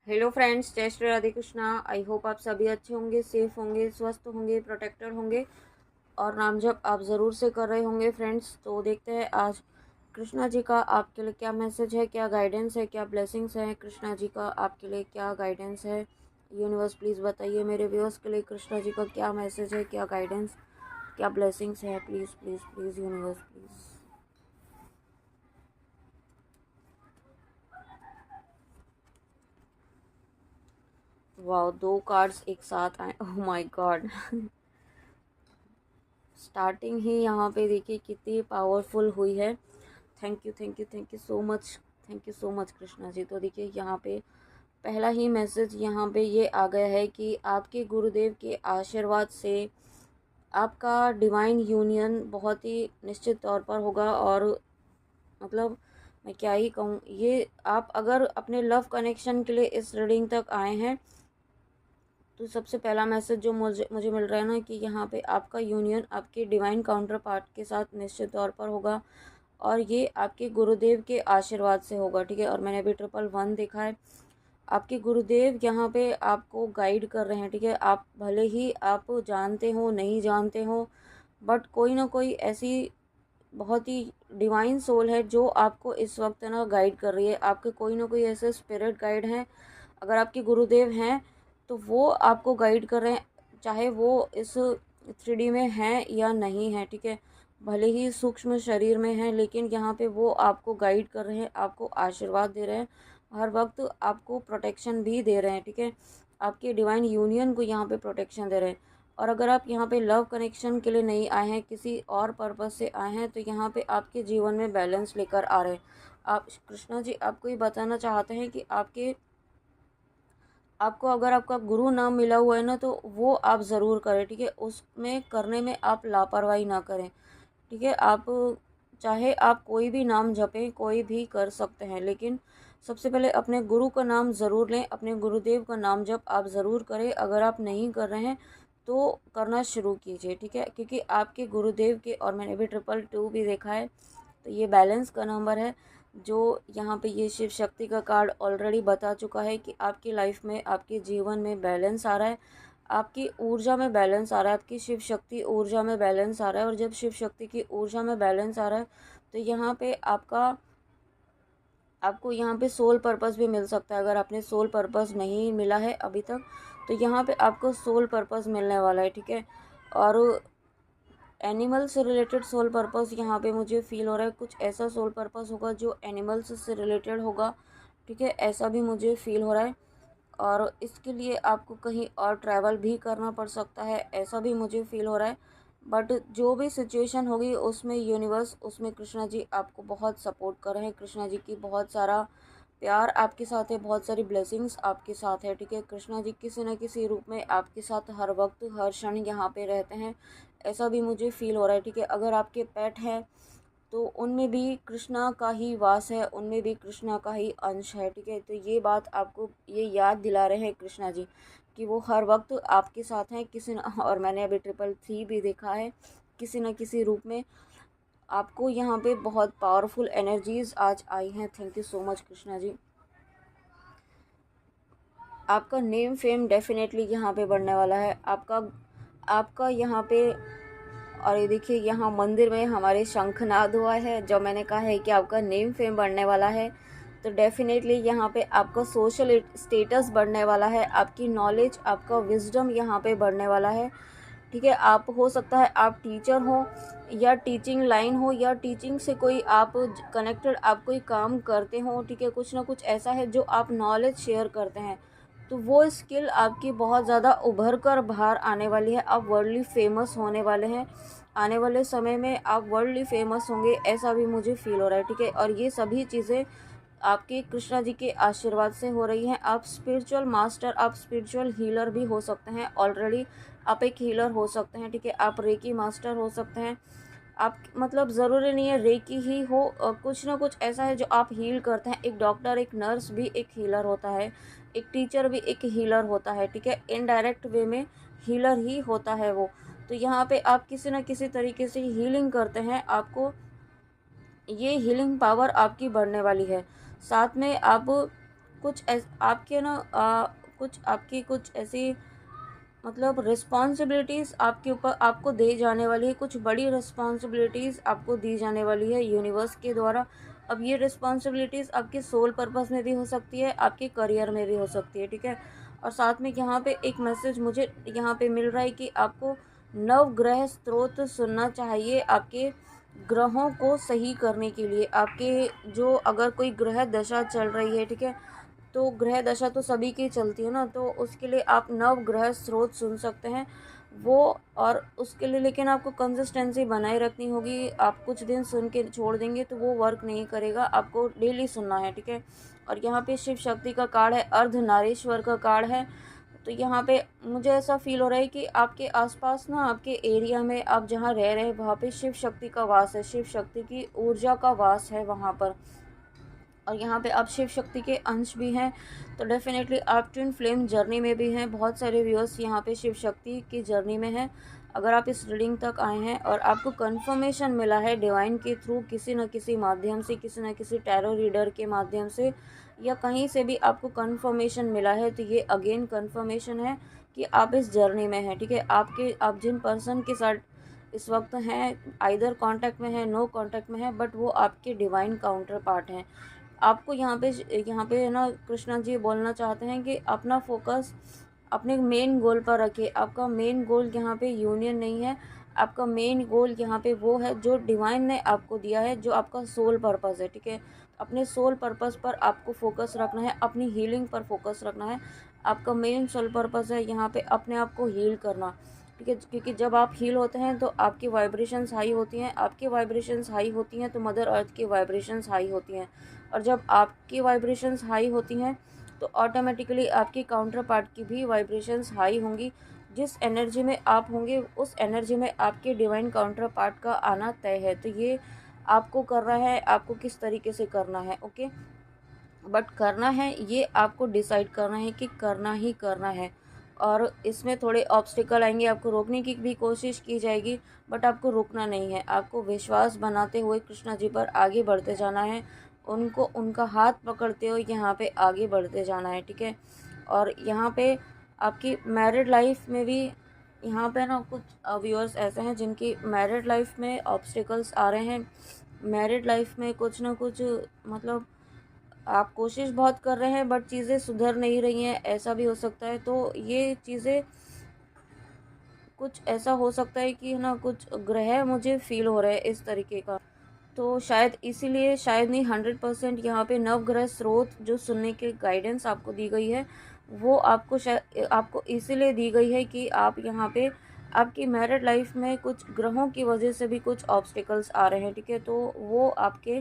Hello friends, जय Shri Radhe Krishna. I hope आप सभी अच्छे होंगे, सेफ होंगे, स्वस्थ होंगे, प्रोटेक्टेड होंगे और नाम जप आप ज़रूर से कर रहे होंगे फ्रेंड्स। तो देखते हैं आज कृष्णा जी का आपके लिए क्या मैसेज है, क्या गाइडेंस है, क्या ब्लेसिंग्स है। कृष्णा जी का आपके लिए क्या गाइडेंस है, यूनिवर्स प्लीज़ बताइए मेरे व्यूअर्स के लिए कृष्णा जी का क्या मैसेज है, क्या गाइडेंस, क्या ब्लेसिंग्स है। Please please please universe please. वाह, दो कार्ड्स एक साथ आए, ओह माय गॉड। स्टार्टिंग ही यहाँ पे देखिए कितनी पावरफुल हुई है। Thank you thank you thank you so much, thank you so much Krishna ji. तो देखिए यहाँ पे पहला ही मैसेज यहाँ पे ये आ गया है कि आपके गुरुदेव के आशीर्वाद से आपका डिवाइन यूनियन बहुत ही निश्चित तौर पर होगा। और मतलब मैं क्या ही कहूँ, ये आप अगर अपने लव कनेक्शन के लिए इस रीडिंग तक आए हैं तो सबसे पहला मैसेज जो मुझे मुझे मिल रहा है ना कि यहाँ पे आपका यूनियन आपके डिवाइन काउंटर पार्ट के साथ निश्चित तौर पर होगा और ये आपके गुरुदेव के आशीर्वाद से होगा, ठीक है। और मैंने अभी 111 देखा है। आपके गुरुदेव यहाँ पे आपको गाइड कर रहे हैं, ठीक है। आप भले ही आप जानते हो नहीं जानते हो, बट कोई ना कोई ऐसी बहुत ही डिवाइन सोल है जो आपको इस वक्त ना गाइड कर रही है। आपके कोई ना कोई ऐसे स्पिरिट गाइड हैं, अगर आपके गुरुदेव हैं तो वो आपको गाइड कर रहे हैं, चाहे वो इस 3D में हैं या नहीं है, ठीक है। भले ही सूक्ष्म शरीर में है लेकिन यहाँ पे वो आपको गाइड कर रहे हैं, आपको आशीर्वाद दे रहे हैं, हर वक्त आपको प्रोटेक्शन भी दे रहे हैं, ठीक है। आपके डिवाइन यूनियन को यहाँ पे प्रोटेक्शन दे रहे हैं। और अगर आप यहाँ पे लव कनेक्शन के लिए नहीं आए हैं, किसी और पर्पज़ से आए हैं, तो यहाँ पे आपके जीवन में बैलेंस लेकर आ रहे हैं। आप कृष्णा जी आपको ये बताना चाहते हैं कि आपको अगर आपका गुरु नाम मिला हुआ है ना तो वो आप ज़रूर करें, ठीक है। उसमें करने में आप लापरवाही ना करें, ठीक है। आप चाहे आप कोई भी नाम जपें, कोई भी कर सकते हैं, लेकिन सबसे पहले अपने गुरु का नाम ज़रूर लें, अपने गुरुदेव का नाम जप आप ज़रूर करें। अगर आप नहीं कर रहे हैं तो करना शुरू कीजिए, ठीक है। क्योंकि आपके गुरुदेव के, और मैंने भी 222 भी देखा है, तो ये बैलेंस का नंबर है जो यहाँ पे ये शिव शक्ति का कार्ड ऑलरेडी बता चुका है कि आपकी लाइफ में, आपके जीवन में बैलेंस आ रहा है, आपकी ऊर्जा में बैलेंस आ रहा है, आपकी शिव शक्ति ऊर्जा में बैलेंस आ रहा है। और जब शिव शक्ति की ऊर्जा में बैलेंस आ रहा है तो यहाँ पे आपको यहाँ पे सोल पर्पस भी मिल सकता है। अगर आपने सोल पर्पस नहीं मिला है अभी तक तो यहाँ पे आपको सोल पर्पस मिलने वाला है, ठीक है। और एनिमल से रिलेटेड सोल पर्पस यहाँ पे मुझे फील हो रहा है, कुछ ऐसा सोल पर्पस होगा जो एनिमल्स से रिलेटेड होगा, ठीक है। ऐसा भी मुझे फील हो रहा है। और इसके लिए आपको कहीं और ट्रैवल भी करना पड़ सकता है, ऐसा भी मुझे फील हो रहा है। बट जो भी सिचुएशन होगी उसमें यूनिवर्स, उसमें कृष्णा जी आपको बहुत सपोर्ट कर रहे हैं। कृष्णा जी की बहुत सारा प्यार आपके साथ है, बहुत सारी ब्लेसिंग्स आपके साथ है, ठीक है। कृष्णा जी किसी न किसी रूप में आपके साथ हर वक्त हर क्षण यहाँ पे रहते हैं, ऐसा भी मुझे फील हो रहा है, ठीक है। अगर आपके पेट हैं तो उनमें भी कृष्णा का ही वास है, उनमें भी कृष्णा का ही अंश है, ठीक है। तो ये बात आपको ये याद दिला रहे हैं कृष्णा जी कि वो हर वक्त आपके साथ हैं किसी न, और मैंने अभी 333 भी देखा है, किसी न किसी रूप में आपको यहाँ पे बहुत पावरफुल एनर्जीज आज आई हैं। Thank you so much Krishna ji. आपका नेम फेम डेफिनेटली यहाँ पे बढ़ने वाला है। आपका आपका यहाँ पे, और ये देखिए यहाँ मंदिर में हमारे शंखनाद हुआ है, जो मैंने कहा है कि आपका नेम फेम बढ़ने वाला है। तो डेफिनेटली यहाँ पे आपका सोशल स्टेटस बढ़ने वाला है, आपकी नॉलेज, आपका विजडम यहाँ पे बढ़ने वाला है, ठीक है। आप हो सकता है आप टीचर हो या टीचिंग लाइन हो या टीचिंग से कोई आप कनेक्टेड आप कोई काम करते हो, ठीक है। कुछ ना कुछ ऐसा है जो आप नॉलेज शेयर करते हैं, तो वो स्किल आपकी बहुत ज़्यादा उभर कर बाहर आने वाली है। आप वर्ल्डली फेमस होने वाले हैं, आने वाले समय में आप वर्ल्डली फेमस होंगे, ऐसा भी मुझे फील हो रहा है, ठीक है। और ये सभी चीज़ें आपके कृष्णा जी के आशीर्वाद से हो रही हैं। आप स्पिरिचुअल मास्टर, आप स्पिरिचुअल हीलर भी हो सकते हैं, ऑलरेडी आप एक हीलर हो सकते हैं, ठीक है। आप रेकी मास्टर हो सकते हैं। आप मतलब ज़रूरी नहीं है रेकी ही हो, कुछ ना कुछ ऐसा है जो आप हील करते हैं। एक डॉक्टर, एक नर्स भी एक हीलर होता है, एक टीचर भी एक हीलर होता है, ठीक है। इनडायरेक्ट वे में हीलर ही होता है वो। तो यहाँ पे आप किसी न किसी तरीके से हीलिंग करते हैं, आपको ये हीलिंग पावर आपकी बढ़ने वाली है। साथ में आप आपके ना कुछ आपकी कुछ ऐसी मतलब रिस्पॉन्सिबिलिटीज़ आपके ऊपर आपको दी जाने वाली है, कुछ बड़ी रिस्पॉन्सिबिलिटीज़ आपको दी जाने वाली है यूनिवर्स के द्वारा। अब ये रिस्पॉन्सिबिलिटीज़ आपके सोल पर्पस में भी हो सकती है, आपके करियर में भी हो सकती है, ठीक है। और साथ में यहाँ पे एक मैसेज मुझे यहाँ पे मिल रहा है कि आपको नवग्रह स्रोत सुनना चाहिए आपके ग्रहों को सही करने के लिए। आपके जो अगर कोई ग्रह दशा चल रही है, ठीक है, तो ग्रह दशा तो सभी की चलती है ना, तो उसके लिए आप नव ग्रह स्रोत सुन सकते हैं वो। और उसके लिए लेकिन आपको कंसिस्टेंसी बनाए रखनी होगी। आप कुछ दिन सुन के छोड़ देंगे तो वो वर्क नहीं करेगा, आपको डेली सुनना है, ठीक है। और यहाँ पे शिव शक्ति का कार्ड है, अर्धनारीश्वर का कार्ड है। तो यहाँ पे मुझे ऐसा फील हो रहा है कि आपके आसपास ना, आपके एरिया में आप जहाँ रह रहे हैं वहाँ पे शिव शक्ति का वास है, शिव शक्ति की ऊर्जा का वास है वहाँ पर। और यहाँ पे आप शिव शक्ति के अंश भी हैं, तो डेफिनेटली आप ट्विन फ्लेम जर्नी में भी हैं। बहुत सारे व्यूअर्स यहाँ पे शिव शक्ति की जर्नी में हैं। अगर आप इस रीडिंग तक आए हैं और आपको कंफर्मेशन मिला है डिवाइन के थ्रू किसी न किसी माध्यम से, किसी न किसी टैरो रीडर के माध्यम से, या कहीं से भी आपको कंफर्मेशन मिला है, तो ये अगेन कंफर्मेशन है कि आप इस जर्नी में हैं, ठीक है। आप जिन पर्सन के साथ इस वक्त हैं, आइदर कांटेक्ट में है, नो कांटेक्ट में है, बट वो आपके डिवाइन काउंटर पार्ट हैं। आपको यहाँ पे ना कृष्णा जी बोलना चाहते हैं कि अपना फोकस अपने मेन गोल पर रखिए। आपका मेन गोल यहाँ पे यूनियन नहीं है, आपका मेन गोल यहाँ पे वो है जो डिवाइन ने आपको दिया है, जो आपका सोल पर्पस है, ठीक है। अपने सोल पर्पस पर आपको फोकस रखना है, अपनी हीलिंग पर फोकस रखना है। आपका मेन सोल पर्पस है यहाँ पे अपने आप को हील करना, ठीक है। क्योंकि जब आप हील होते हैं तो आपकी वाइब्रेशंस हाई होती हैं, आपकी वाइब्रेशंस हाई होती हैं तो मदर अर्थ की वाइब्रेशंस हाई होती हैं। और जब आपकी वाइब्रेशंस हाई होती हैं तो ऑटोमेटिकली आपकी काउंटर पार्ट की भी वाइब्रेशंस हाई होंगी। जिस एनर्जी में आप होंगे उस एनर्जी में आपके डिवाइन काउंटर पार्ट का आना तय है। तो ये आपको करना है, आपको किस तरीके से करना है, ओके। बट करना है ये आपको डिसाइड करना है कि करना ही करना है। और इसमें थोड़े ऑब्स्टिकल आएंगे, आपको रोकने की भी कोशिश की जाएगी, बट आपको रुकना नहीं है। आपको विश्वास बनाते हुए कृष्णा जी पर आगे बढ़ते जाना है, उनको उनका हाथ पकड़ते हुए यहाँ पे आगे बढ़ते जाना है, ठीक है। और यहाँ पे आपकी मैरिड लाइफ में भी यहाँ पे ना कुछ व्यूअर्स ऐसे हैं जिनकी मैरिड लाइफ में ऑब्स्टिकल्स आ रहे हैं। मैरिड लाइफ में कुछ ना कुछ मतलब आप कोशिश बहुत कर रहे हैं बट चीज़ें सुधर नहीं रही हैं, ऐसा भी हो सकता है। तो ये चीज़ें कुछ ऐसा हो सकता है कि ना कुछ ग्रह मुझे फील हो रहा है इस तरीके का। तो शायद इसीलिए, शायद नहीं, 100% यहाँ पे नवग्रह स्रोत जो सुनने की गाइडेंस आपको दी गई है वो आपको शायद आपको इसीलिए दी गई है कि आप यहाँ पे आपकी मैरिड लाइफ में कुछ ग्रहों की वजह से भी कुछ ऑब्स्टिकल्स आ रहे हैं, ठीक है। तो वो आपके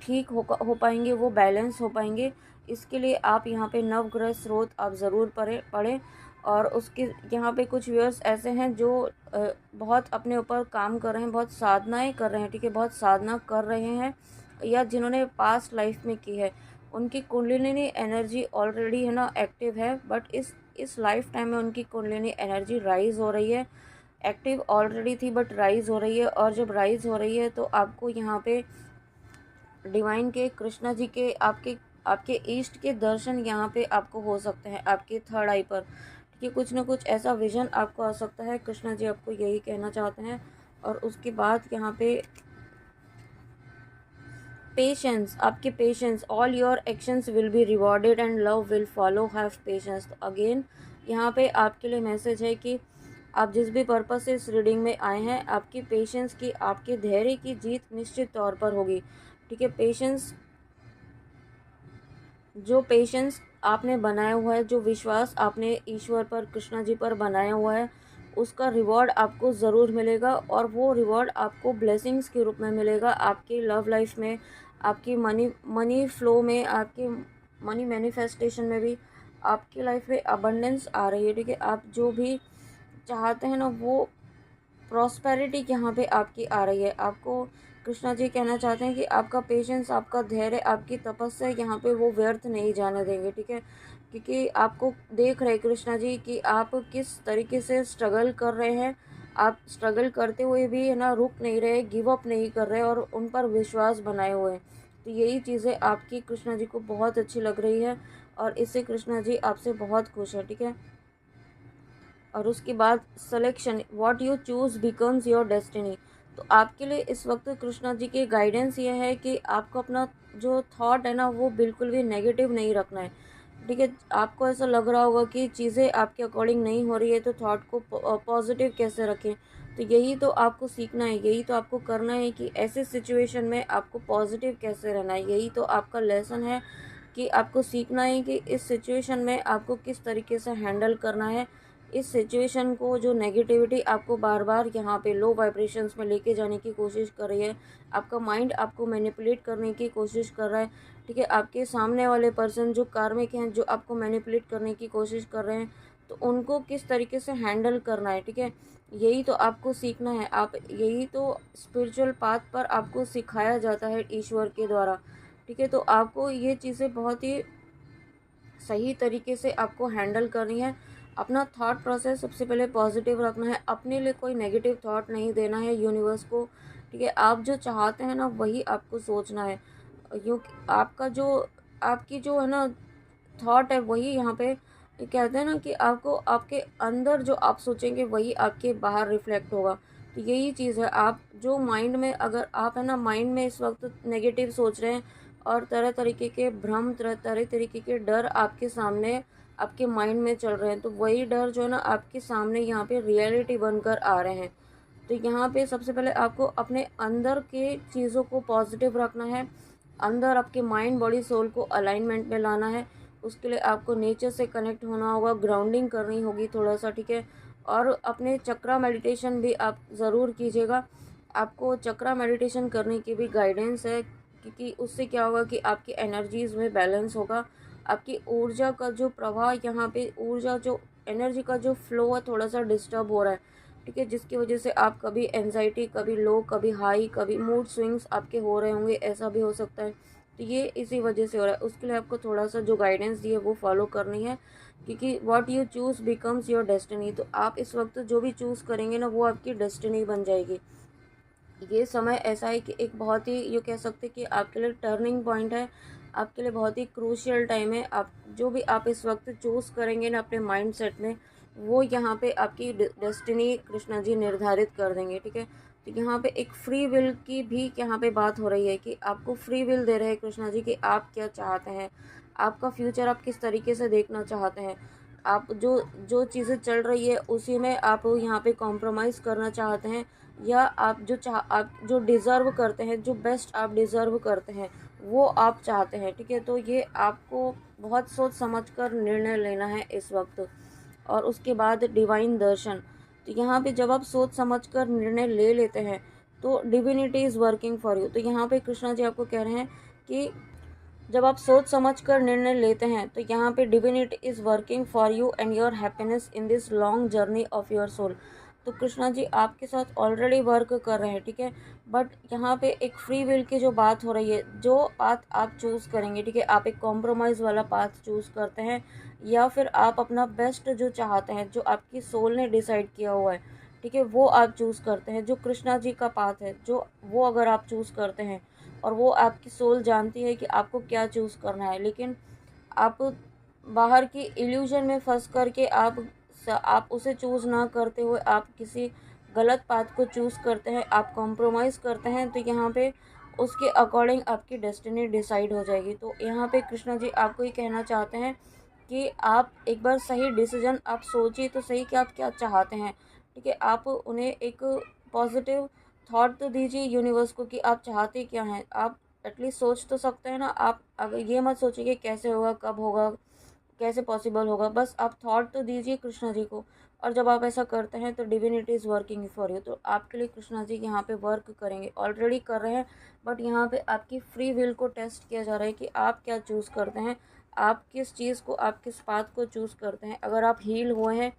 ठीक हो पाएंगे, वो बैलेंस हो पाएंगे। इसके लिए आप यहाँ पे नवग्रह स्रोत आप ज़रूर पढ़ें। और उसके यहाँ पे कुछ व्यूअर्स ऐसे हैं जो बहुत अपने ऊपर काम कर रहे हैं, बहुत साधनाएं कर रहे हैं, ठीक है, बहुत साधना कर रहे हैं, या जिन्होंने पास्ट लाइफ में की है उनकी कुंडलिनी एनर्जी ऑलरेडी है ना एक्टिव है, बट इस लाइफ टाइम में उनकी कुंडलिनी एनर्जी राइज हो रही है। एक्टिव ऑलरेडी थी बट राइज हो रही है, और जब राइज हो रही है तो आपको यहाँ पे डिवाइन के, कृष्णा जी के, आपके आपके ईस्ट के दर्शन यहाँ पे आपको हो सकते हैं आपके थर्ड आई पर, कि कुछ ना कुछ ऐसा विजन आपको आ सकता है। कृष्णा जी आपको यही कहना चाहते हैं। और उसके बाद यहाँ पे पेशेंस, आपके patience, all your actions will be rewarded and love will follow, have patience. तो अगेन यहाँ पे आपके लिए मैसेज है कि आप जिस भी पर्पस से इस रीडिंग में आए हैं, आपकी पेशेंस की, आपके धैर्य की जीत निश्चित तौर पर होगी, ठीक है। जो पेशेंस आपने बनाया हुआ है, जो विश्वास आपने ईश्वर पर, कृष्णा जी पर बनाया हुआ है, उसका रिवॉर्ड आपको ज़रूर मिलेगा। और वो रिवॉर्ड आपको ब्लेसिंग्स के रूप में मिलेगा आपके लव लाइफ में, आपकी मनी फ्लो में, आपके मनी मैनिफेस्टेशन में भी। आपकी लाइफ में अबंडेंस आ रही है, ठीक है। आप जो भी चाहते हैं ना वो प्रॉस्पेरिटी यहाँ पे आपकी आ रही है। आपको कृष्णा जी कहना चाहते हैं कि आपका पेशेंस, आपका धैर्य, आपकी तपस्या यहाँ पे वो व्यर्थ नहीं जाने देंगे, ठीक है। क्योंकि आपको देख रहे कृष्णा जी कि आप किस तरीके से स्ट्रगल कर रहे हैं। आप स्ट्रगल करते हुए भी है ना रुक नहीं रहे, गिव अप नहीं कर रहे, और उन पर विश्वास बनाए हुए हैं। तो यही चीज़ें आपकी कृष्णा जी को बहुत अच्छी लग रही है। और इससे कृष्णा जी आपसे बहुत खुश है, ठीक है। और उसके बाद selection, what you choose becomes your destiny. तो आपके लिए इस वक्त कृष्णा जी की गाइडेंस ये है कि आपको अपना जो थॉट है ना वो बिल्कुल भी नेगेटिव नहीं रखना है, ठीक है। आपको ऐसा लग रहा होगा कि चीज़ें आपके अकॉर्डिंग नहीं हो रही है तो थॉट को पॉजिटिव कैसे रखें। तो यही तो आपको सीखना है, यही तो आपको करना है कि ऐसे सिचुएशन में आपको पॉजिटिव कैसे रहना है। यही तो आपका लेसन है कि आपको सीखना है कि इस सिचुएशन में आपको किस तरीके से हैंडल करना है। इस सिचुएशन को, जो नेगेटिविटी आपको बार बार यहाँ पे लो वाइब्रेशंस में लेके जाने की कोशिश कर रही है, आपका माइंड आपको मैनिपुलेट करने की कोशिश कर रहा है, ठीक है। आपके सामने वाले पर्सन जो कार्मिक हैं, जो आपको मैनिपुलेट करने की कोशिश कर रहे हैं, तो उनको किस तरीके से हैंडल करना है, ठीक है। यही तो आपको सीखना है। आप यही तो स्पिरिचुअल पाथ पर आपको सिखाया जाता है ईश्वर के द्वारा, ठीक है। तो आपको ये चीज़ें बहुत ही सही तरीके से आपको हैंडल करनी है। अपना थॉट प्रोसेस सबसे पहले पॉजिटिव रखना है, अपने लिए कोई नेगेटिव थॉट नहीं देना है यूनिवर्स को, ठीक है। आप जो चाहते हैं ना वही आपको सोचना है। यूँ आपका जो आपकी जो है ना थॉट है वही यहाँ पे कहते हैं ना कि आपको आपके अंदर जो आप सोचेंगे वही आपके बाहर रिफ्लेक्ट होगा। तो यही चीज़ है, आप जो माइंड में, अगर आप है ना माइंड में इस वक्त नेगेटिव सोच रहे हैं और तरह तरीके के भ्रम, तरह तरीके के डर आपके सामने आपके माइंड में चल रहे हैं, तो वही डर जो है ना आपके सामने यहाँ पे रियलिटी बनकर आ रहे हैं। तो यहाँ पे सबसे पहले आपको अपने अंदर के चीज़ों को पॉजिटिव रखना है, अंदर आपके माइंड बॉडी सोल को अलाइनमेंट में लाना है। उसके लिए आपको नेचर से कनेक्ट होना होगा, ग्राउंडिंग करनी होगी थोड़ा सा, ठीक है। और अपने चक्रा मेडिटेशन भी आप ज़रूर कीजिएगा। आपको चक्रा मेडिटेशन करने की भी गाइडेंस है, क्योंकि उससे क्या होगा कि आपकी एनर्जीज़ में बैलेंस होगा। आपकी ऊर्जा का जो प्रवाह, यहाँ पे ऊर्जा जो एनर्जी का जो फ्लो है थोड़ा सा डिस्टर्ब हो रहा है, ठीक है। जिसकी वजह से आप कभी एनजाइटी, कभी लो, कभी हाई, कभी मूड स्विंग्स आपके हो रहे होंगे, ऐसा भी हो सकता है। तो ये इसी वजह से हो रहा है। उसके लिए आपको थोड़ा सा जो गाइडेंस दी है वो फॉलो करनी है, क्योंकि what you choose becomes your destiny. तो आप इस वक्त जो भी चूज़ करेंगे ना वो आपकी डेस्टिनी बन जाएगी। ये समय ऐसा है कि एक बहुत ही, ये कह सकते हैं कि आपके लिए टर्निंग पॉइंट है, आपके लिए बहुत ही क्रूशियल टाइम है। आप जो भी आप इस वक्त चूज़ करेंगे ना अपने माइंड सेट में, वो यहाँ पे आपकी डेस्टिनी कृष्णा जी निर्धारित कर देंगे, ठीक है। तो यहाँ पे एक फ्री विल की भी यहाँ पे बात हो रही है कि आपको फ्री विल दे रहे हैं कृष्णा जी कि आप क्या चाहते हैं, आपका फ्यूचर आप किस तरीके से देखना चाहते हैं। आप जो जो चीज़ें चल रही है उसी में आप यहाँ पे कॉम्प्रोमाइज़ करना चाहते हैं, या आप जो डिज़र्व करते हैं, जो बेस्ट आप डिज़र्व करते हैं वो आप चाहते हैं, ठीक है। तो ये आपको बहुत सोच समझ कर निर्णय लेना है इस वक्त। और उसके बाद डिवाइन दर्शन, तो यहाँ पे जब आप सोच समझ कर निर्णय ले लेते हैं तो divinity is working for you. तो यहाँ पे कृष्णा जी आपको कह रहे हैं कि जब आप सोच समझ कर निर्णय लेते हैं तो यहाँ पे divinity is working for you and your happiness in this long journey of your soul. तो कृष्णा जी आपके साथ ऑलरेडी वर्क कर रहे हैं, ठीक है। बट यहाँ पे एक फ्री विल की जो बात हो रही है, जो पाथ आप चूज़ करेंगे, ठीक है, आप एक कॉम्प्रोमाइज़ वाला पाथ चूज़ करते हैं या फिर आप अपना बेस्ट जो चाहते हैं, जो आपकी सोल ने डिसाइड किया हुआ है, ठीक है, वो आप चूज़ करते हैं। जो कृष्णा जी का पाथ है, जो वो अगर आप चूज़ करते हैं और वो आपकी सोल जानती है कि आपको क्या चूज़ करना है, लेकिन आप बाहर की इल्यूजन में फंस करके आप उसे चूज़ ना करते हुए आप किसी गलत पाथ को चूज़ करते हैं, आप कॉम्प्रोमाइज़ करते हैं, तो यहाँ पे उसके अकॉर्डिंग आपकी डेस्टिनी डिसाइड हो जाएगी। तो यहाँ पे कृष्णा जी आपको ये कहना चाहते हैं कि आप एक बार सही डिसीजन आप सोचिए तो सही कि आप क्या चाहते हैं, ठीक है। आप उन्हें एक पॉजिटिव थॉट तो दीजिए यूनिवर्स को कि आप चाहते क्या हैं। आप एटलीस्ट सोच तो सकते हैं ना। आप अगर ये मत सोचिए कि कैसे होगा, कब होगा, कैसे पॉसिबल होगा, बस आप थॉट तो दीजिए कृष्णा जी को। और जब आप ऐसा करते हैं तो divinity is working for you. तो आपके लिए कृष्णा जी यहाँ पे वर्क करेंगे, ऑलरेडी कर रहे हैं। बट यहाँ पे आपकी फ्री विल को टेस्ट किया जा रहा है कि आप क्या चूज़ करते हैं, आप किस चीज़ को, आप किस पाथ को चूज़ करते हैं। अगर आप हील हुए हैं,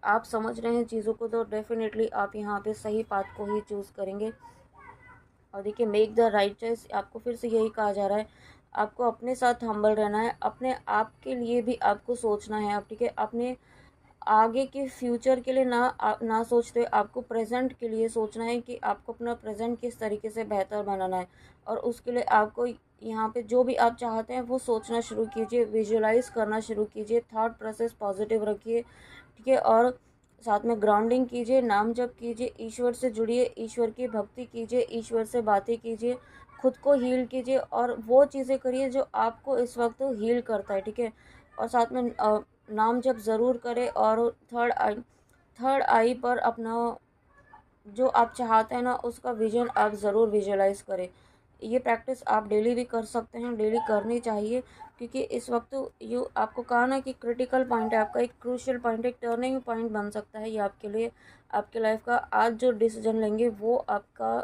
आप समझ रहे हैं चीज़ों को, तो डेफिनेटली आप यहाँ पे सही पाथ को ही चूज़ करेंगे। और देखिए, मेक द राइट चॉइस, आपको फिर से यही कहा जा रहा है, आपको अपने साथ हम्बल रहना है, अपने आप के लिए भी आपको सोचना है। आप, ठीक है, अपने आगे के फ्यूचर के लिए ना सोचते आपको प्रेजेंट के लिए सोचना है कि आपको अपना प्रेजेंट किस तरीके से बेहतर बनाना है। और उसके लिए आपको यहाँ पे जो भी आप चाहते हैं वो सोचना शुरू कीजिए, विजुलाइज करना शुरू कीजिए, थॉट प्रोसेस पॉजिटिव रखिए, ठीक है। और साथ में ग्राउंडिंग कीजिए, नाम जप कीजिए, ईश्वर से जुड़िए, ईश्वर की भक्ति कीजिए, ईश्वर से बातें कीजिए, खुद को हील कीजिए और वो चीज़ें करिए जो आपको इस वक्त हील करता है, ठीक है। और साथ में नाम जप ज़रूर करें और थर्ड आई पर अपना जो आप चाहते हैं ना उसका विजन आप ज़रूर विजुलाइज करें। ये प्रैक्टिस आप डेली भी कर सकते हैं, डेली करनी चाहिए, क्योंकि इस वक्त यू आपको कहा ना कि क्रिटिकल पॉइंट है आपका, एक क्रूशियल पॉइंट, एक टर्निंग पॉइंट बन सकता है ये आपके लिए, आपके लाइफ का। आज जो डिसीजन लेंगे वो आपका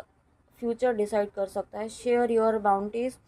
फ्यूचर डिसाइड कर सकता है। शेयर योर बाउंड्रीज,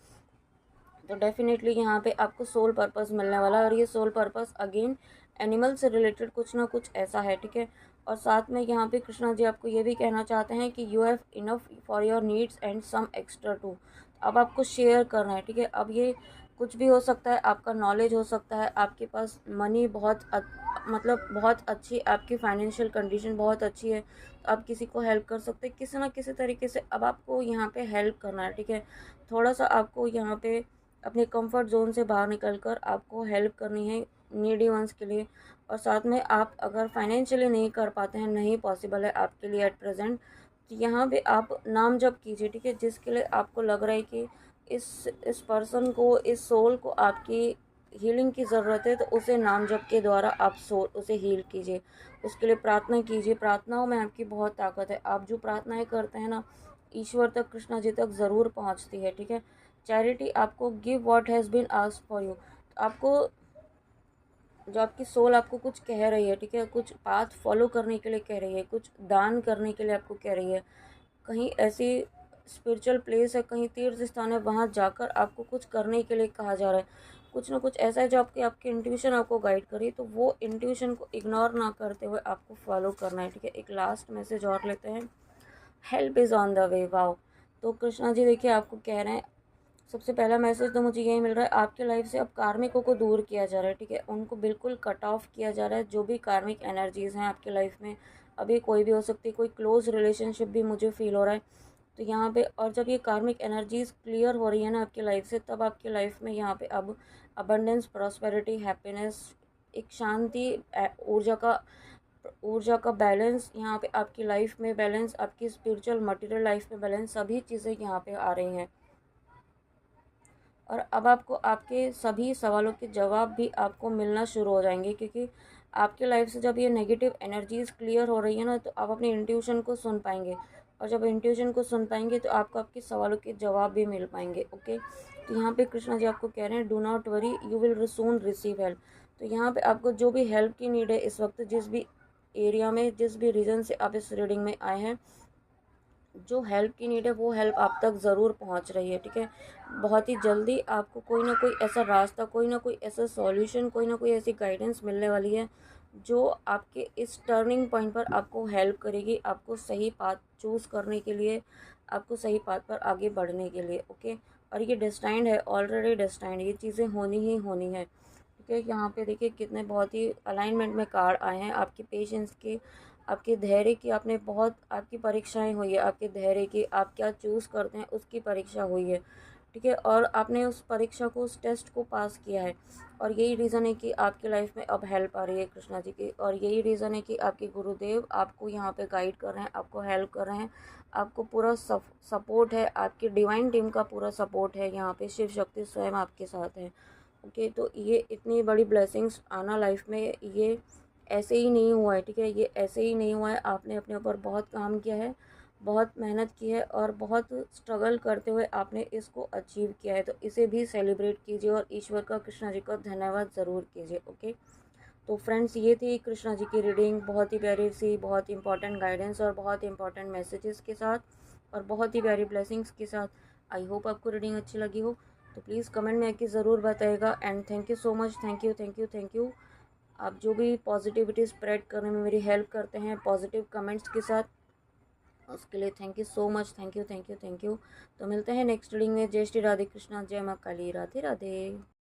तो डेफिनेटली यहाँ पे आपको सोल पर्पस मिलने वाला है और ये सोल पर्पस अगेन एनिमल से रिलेटेड कुछ ना कुछ ऐसा है, ठीक है। और साथ में यहाँ पे कृष्णा जी आपको ये भी कहना चाहते हैं कि you have enough for your needs and some extra too. अब आपको शेयर करना है, ठीक है। अब ये कुछ भी हो सकता है, आपका नॉलेज हो सकता है, आपके पास मनी मतलब बहुत अच्छी, आपकी फाइनेंशियल कंडीशन बहुत अच्छी है, तो आप किसी को हेल्प कर सकते हैं किसी ना किसी तरीके से। अब आपको यहाँ पे हेल्प करना है, ठीक है। थोड़ा सा आपको यहाँ पे अपने कंफर्ट जोन से बाहर निकलकर आपको हेल्प करनी है नीडी वंस के लिए। और साथ में आप अगर फाइनेंशियली नहीं कर पाते हैं, नहीं पॉसिबल है आपके लिए एट प्रेजेंट, तो यहाँ पे आप नाम जप कीजिए, ठीक है। जिसके लिए आपको लग रहा है कि इस पर्सन को, इस सोल को आपकी हीलिंग की ज़रूरत है, तो उसे नाम जप के द्वारा आप उसे हील कीजिए, उसके लिए प्रार्थना कीजिए। प्रार्थनाओं में आपकी बहुत ताकत है, आप जो प्रार्थनाएं करते हैं ना ईश्वर तक, कृष्णा जी तक ज़रूर पहुँचती है, ठीक है। चैरिटी आपको give what has been asked for you, आपको जो आपकी सोल आपको कुछ कह रही है, ठीक है, कुछ पाथ फॉलो करने के लिए कह रही है, कुछ दान करने के लिए आपको कह रही है, कहीं ऐसी स्पिरिचुअल प्लेस है, कहीं तीर्थ स्थान है, वहाँ जाकर आपको कुछ करने के लिए कहा जा रहा है। कुछ ना कुछ ऐसा है जो आपकी इंट्यूशन आपको गाइड करी, तो वो इंट्यूशन को इग्नोर ना करते हुए आपको फॉलो करना है, ठीक है। एक लास्ट मैसेज और लेते हैं, help is on the way. Wow, तो कृष्णा जी देखिए आपको कह रहे हैं, सबसे पहला मैसेज तो मुझे यही मिल रहा है, आपके लाइफ से अब कार्मिकों को दूर किया जा रहा है, ठीक है। उनको बिल्कुल कट ऑफ किया जा रहा है, जो भी कार्मिक एनर्जीज़ हैं आपके लाइफ में, अभी कोई भी हो सकती है, कोई क्लोज रिलेशनशिप भी मुझे फील हो रहा है, तो यहाँ पे। और जब ये कार्मिक एनर्जीज़ क्लियर हो रही है ना आपकी लाइफ से, तब आपकी लाइफ में यहाँ पे अब अबंडेंस, प्रॉस्पेरिटी, हैप्पीनेस, एक शांति, ऊर्जा का बैलेंस, यहाँ पे आपकी लाइफ में बैलेंस, आपकी स्पिरिचुअल मटेरियल लाइफ में बैलेंस, सभी चीज़ें यहाँ पे आ रही हैं। और अब आपको आपके सभी सवालों के जवाब भी आपको मिलना शुरू हो जाएंगे, क्योंकि आपके लाइफ से जब ये नेगेटिव एनर्जीज़ क्लियर हो रही है ना, तो आप अपनी इंट्यूशन को सुन पाएंगे, और जब इंट्यूशन को सुन पाएंगे तो आपको आपके सवालों के जवाब भी मिल पाएंगे। ओके, तो यहाँ पे कृष्णा जी आपको कह रहे हैं, do not worry, you will soon receive help. तो यहाँ पे आपको जो भी हेल्प की नीड है इस वक्त, जिस भी एरिया में, जिस भी रीजन से आप इस रीडिंग में आए हैं, जो हेल्प की नीड है वो हेल्प आप तक ज़रूर पहुंच रही है, ठीक है। बहुत ही जल्दी आपको कोई ना कोई ऐसा रास्ता, कोई ना कोई ऐसा सॉल्यूशन, कोई ना कोई ऐसी गाइडेंस मिलने वाली है जो आपके इस टर्निंग पॉइंट पर आपको हेल्प करेगी, आपको सही पाथ चूज़ करने के लिए, आपको सही पाथ पर आगे बढ़ने के लिए। ओके, और ये डेस्टाइंड है, ऑलरेडी डेस्टाइंड, ये चीज़ें होनी ही होनी है, ठीक है। यहाँ पे देखिए कितने बहुत ही अलाइनमेंट में कार्ड आए हैं, आपके पेशेंस के, आपके धैर्य की, आपने बहुत, आपकी परीक्षाएं हुई है, आपके धैर्य की, आप क्या चूज़ करते हैं उसकी परीक्षा हुई है, ठीक है। और आपने उस परीक्षा को, उस टेस्ट को पास किया है, और यही रीज़न है कि आपकी लाइफ में अब हेल्प आ रही है कृष्णा जी की, और यही रीज़न है कि आपके गुरुदेव आपको यहाँ पे गाइड कर रहे हैं, आपको हेल्प कर रहे हैं, आपको पूरा सपोर्ट है, आपकी डिवाइन टीम का पूरा सपोर्ट है, यहाँ पे शिव शक्ति स्वयं आपके साथ है। ओके, तो ये इतनी बड़ी ब्लेसिंग्स आना लाइफ में, ये ऐसे ही नहीं हुआ है, ठीक है। ये ऐसे ही नहीं हुआ है, आपने अपने ऊपर बहुत काम किया है, बहुत मेहनत की है, और बहुत स्ट्रगल करते हुए आपने इसको अचीव किया है, तो इसे भी सेलिब्रेट कीजिए और ईश्वर का, कृष्णा जी का धन्यवाद ज़रूर कीजिए। ओके, तो फ्रेंड्स ये थी कृष्णा जी की रीडिंग, बहुत ही प्यारी सी, बहुत इंपॉर्टेंट गाइडेंस और बहुत इंपॉर्टेंट मैसेजेस के साथ, और बहुत ही प्यारी ब्लेसिंग्स के साथ। आई होप आपको रीडिंग अच्छी लगी हो, तो प्लीज़ कमेंट में आके ज़रूर बताइएगा। And thank you so much, thank you thank you thank you. आप जो भी पॉजिटिविटी स्प्रेड करने में मेरी हेल्प करते हैं पॉजिटिव कमेंट्स के साथ, उसके लिए thank you so much, thank you thank you thank you. तो मिलते हैं नेक्स्ट रीडिंग में। जय श्री राधे कृष्णा, जय माँ काली, राधे राधे।